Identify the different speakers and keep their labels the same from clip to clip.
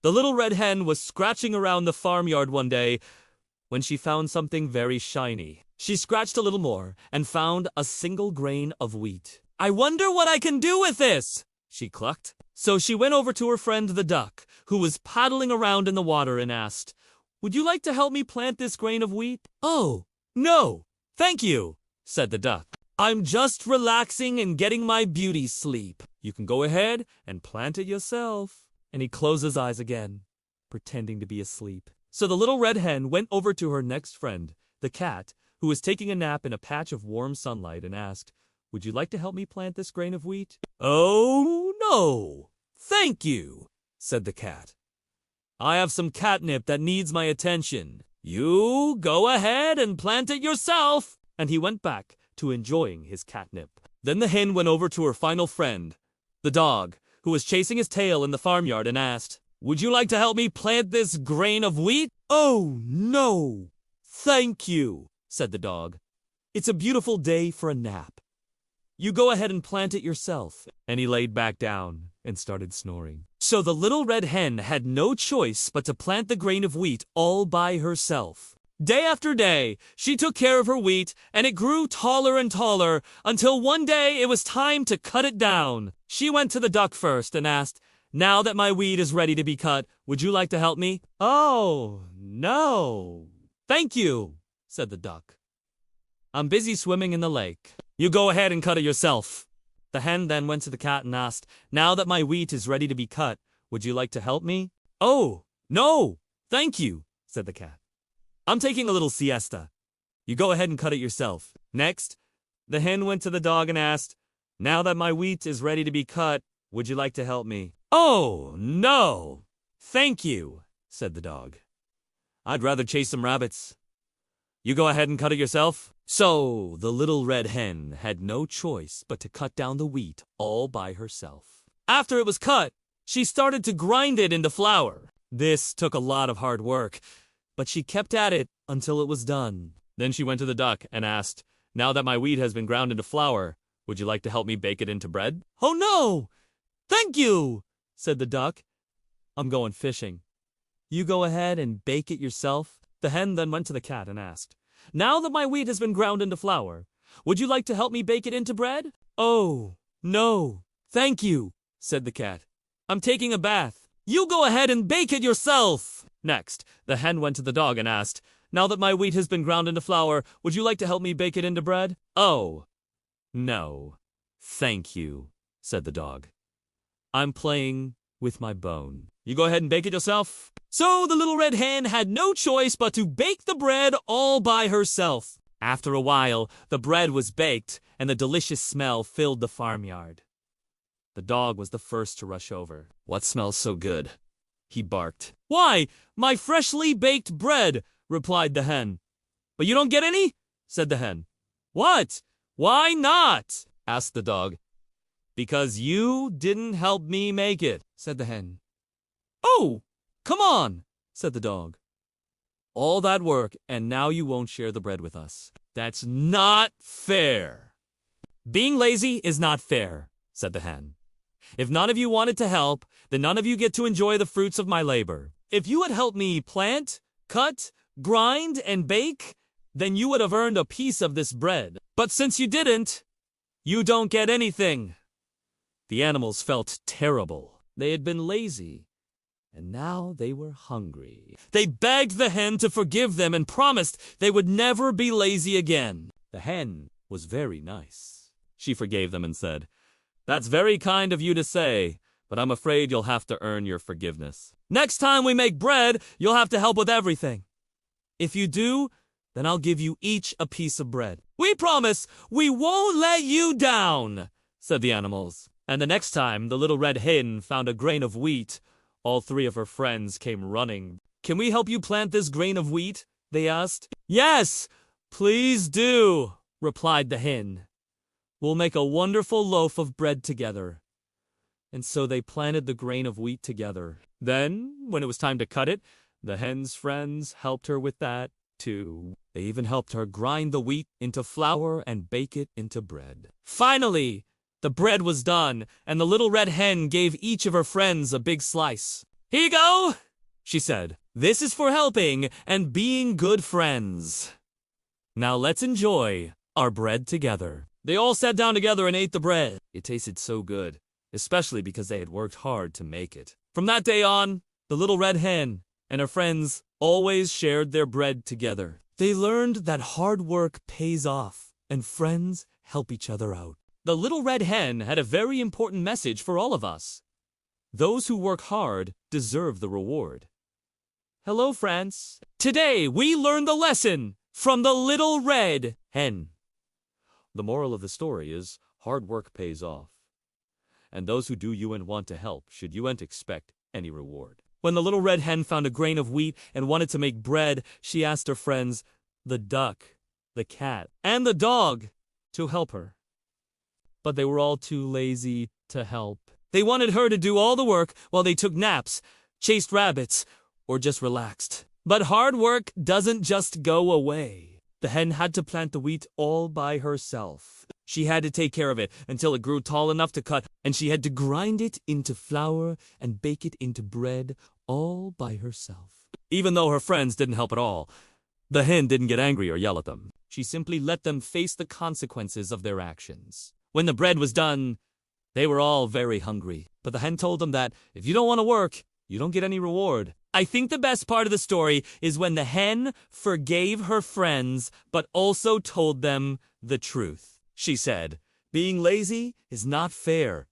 Speaker 1: The little red hen was scratching around the farmyard one day when she found something very shiny. She scratched a little more and found a single grain of wheat. "I wonder what I can do with this," she clucked. So she went over to her friend the duck, who was paddling around in the water, and asked, "Would you like to help me plant this grain of wheat?" "Oh, no, thank you," said the duck. "I'm just relaxing and getting my beauty sleep. You can go ahead and plant it yourself." And he closed his eyes again, pretending to be asleep. So the little red hen went over to her next friend, the cat, who was taking a nap in a patch of warm sunlight, and asked, "Would you like to help me plant this grain of wheat?" "Oh, no, thank you," said the cat. "I have some catnip that needs my attention. You go ahead and plant it yourself." And he went back to enjoying his catnip. Then the hen went over to her final friend, the dog, who was chasing his tail in the farmyard, and asked, "Would you like to help me plant this grain of wheat?" "Oh, no, thank you," said the dog. "It's a beautiful day for a nap. You go ahead and plant it yourself." And he laid back down and started snoring. So the little red hen had no choice but to plant the grain of wheat all by herself. Day after day, she took care of her wheat, and it grew taller and taller, until one day it was time to cut it down. She went to the duck first and asked, "Now that my wheat is ready to be cut, would you like to help me?" "Oh, no, thank you," said the duck. "I'm busy swimming in the lake." "You go ahead and cut it yourself." The hen then went to the cat and asked, "Now that my wheat is ready to be cut, would you like to help me?" "Oh, no, thank you," said the cat. "I'm taking a little siesta. You go ahead and cut it yourself." Next, the hen went to the dog and asked, "Now that my wheat is ready to be cut, would you like to help me?" "Oh, no, thank you," said the dog. "I'd rather chase some rabbits. You go ahead and cut it yourself." So the little red hen had no choice but to cut down the wheat all by herself. After it was cut, she started to grind it into flour. This took a lot of hard work, but she kept at it until it was done. Then she went to the duck and asked, "Now that my wheat has been ground into flour, would you like to help me bake it into bread?" "Oh, no, thank you," said the duck. "I'm going fishing. You go ahead and bake it yourself." The hen then went to the cat and asked, "Now that my wheat has been ground into flour, would you like to help me bake it into bread?" "Oh, no, thank you," said the cat. "I'm taking a bath. You go ahead and bake it yourself." Next, the hen went to the dog and asked, "Now that my wheat has been ground into flour, would you like to help me bake it into bread?" "Oh, no, thank you," said the dog. "I'm playing with my bone. You go ahead and bake it yourself." So the little red hen had no choice but to bake the bread all by herself. After a while, the bread was baked, and the delicious smell filled the farmyard. The dog was the first to rush over. "What smells so good?" he barked. "Why, my freshly baked bread," replied the hen. "But you don't get any?" said the hen. "What? Why not?" asked the dog. "Because you didn't help me make it," said the hen. "Oh, come on," said the dog. "All that work, and now you won't share the bread with us. That's not fair." "Being lazy is not fair," said the hen. "If none of you wanted to help, then none of you get to enjoy the fruits of my labor. If you had helped me plant, cut, grind, and bake, then you would have earned a piece of this bread. But since you didn't, you don't get anything." The animals felt terrible. They had been lazy, and now they were hungry. They begged the hen to forgive them and promised they would never be lazy again. The hen was very nice. She forgave them and said, "That's very kind of you to say, but I'm afraid you'll have to earn your forgiveness. Next time we make bread, you'll have to help with everything. If you do, then I'll give you each a piece of bread." "We promise we won't let you down," said the animals. And the next time the little red hen found a grain of wheat, all three of her friends came running. "Can we help you plant this grain of wheat?" they asked. "Yes, please do," replied the hen. "We'll make a wonderful loaf of bread together." And so they planted the grain of wheat together. Then, when it was time to cut it, the hen's friends helped her with that, too. They even helped her grind the wheat into flour and bake it into bread. Finally, the bread was done, and the little red hen gave each of her friends a big slice. Here you go, she said. This is for helping and being good friends. Now let's enjoy our bread together. They all sat down together and ate the bread. It tasted so good, especially because they had worked hard to make it. From that day on, the little red hen and her friends always shared their bread together. They learned that hard work pays off and friends help each other out. The little red hen had a very important message for all of us. Those who work hard deserve the reward. Hello, friends. Today we learned the lesson from the Little Red Hen. The moral of the story is hard work pays off. And those who do you and want to help should you and expect any reward. When the little red hen found a grain of wheat and wanted to make bread, she asked her friends, the duck, the cat, and the dog, to help her. But they were all too lazy to help. They wanted her to do all the work while they took naps, chased rabbits, or just relaxed. But hard work doesn't just go away. The hen had to plant the wheat all by herself. She had to take care of it until it grew tall enough to cut, and she had to grind it into flour and bake it into bread all by herself. Even though her friends didn't help at all, the hen didn't get angry or yell at them. She simply let them face the consequences of their actions. When the bread was done, they were all very hungry. But the hen told them that if you don't want to work, you don't get any reward. I think the best part of the story is when the hen forgave her friends, but also told them the truth. She said, being lazy is not fair.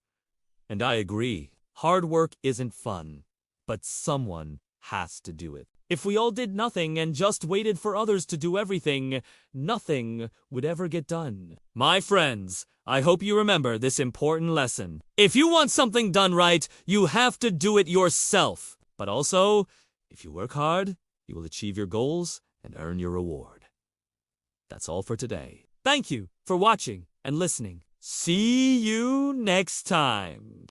Speaker 1: And I agree. Hard work isn't fun, but someone has to do it. If we all did nothing and just waited for others to do everything, nothing would ever get done. My friends, I hope you remember this important lesson. If you want something done right, you have to do it yourself. But also, if you work hard, you will achieve your goals and earn your reward. That's all for today. Thank you for watching and listening. See you next time.